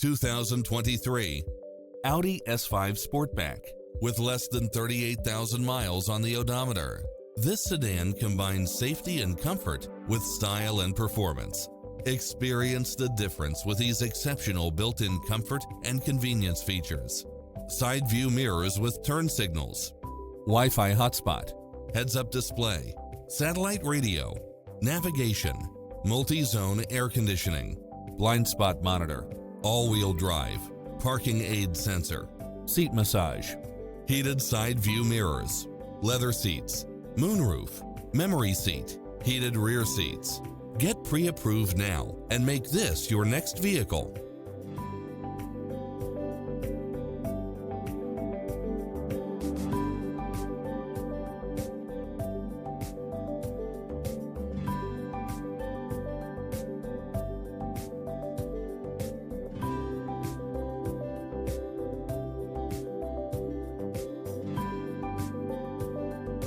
2023 Audi S5 Sportback. With less than 38,000 miles on the odometer, this sedan combines safety and comfort with style and performance. Experience the difference with these exceptional built-in comfort and convenience features. Side view mirrors with turn signals, Wi-Fi hotspot, heads-up display, satellite radio, navigation, multi-zone air conditioning, blind spot monitor, all-wheel drive, parking aid sensor, seat massage, heated side view mirrors, leather seats, moonroof, memory seat, heated rear seats. Get pre-approved now and make this your next vehicle.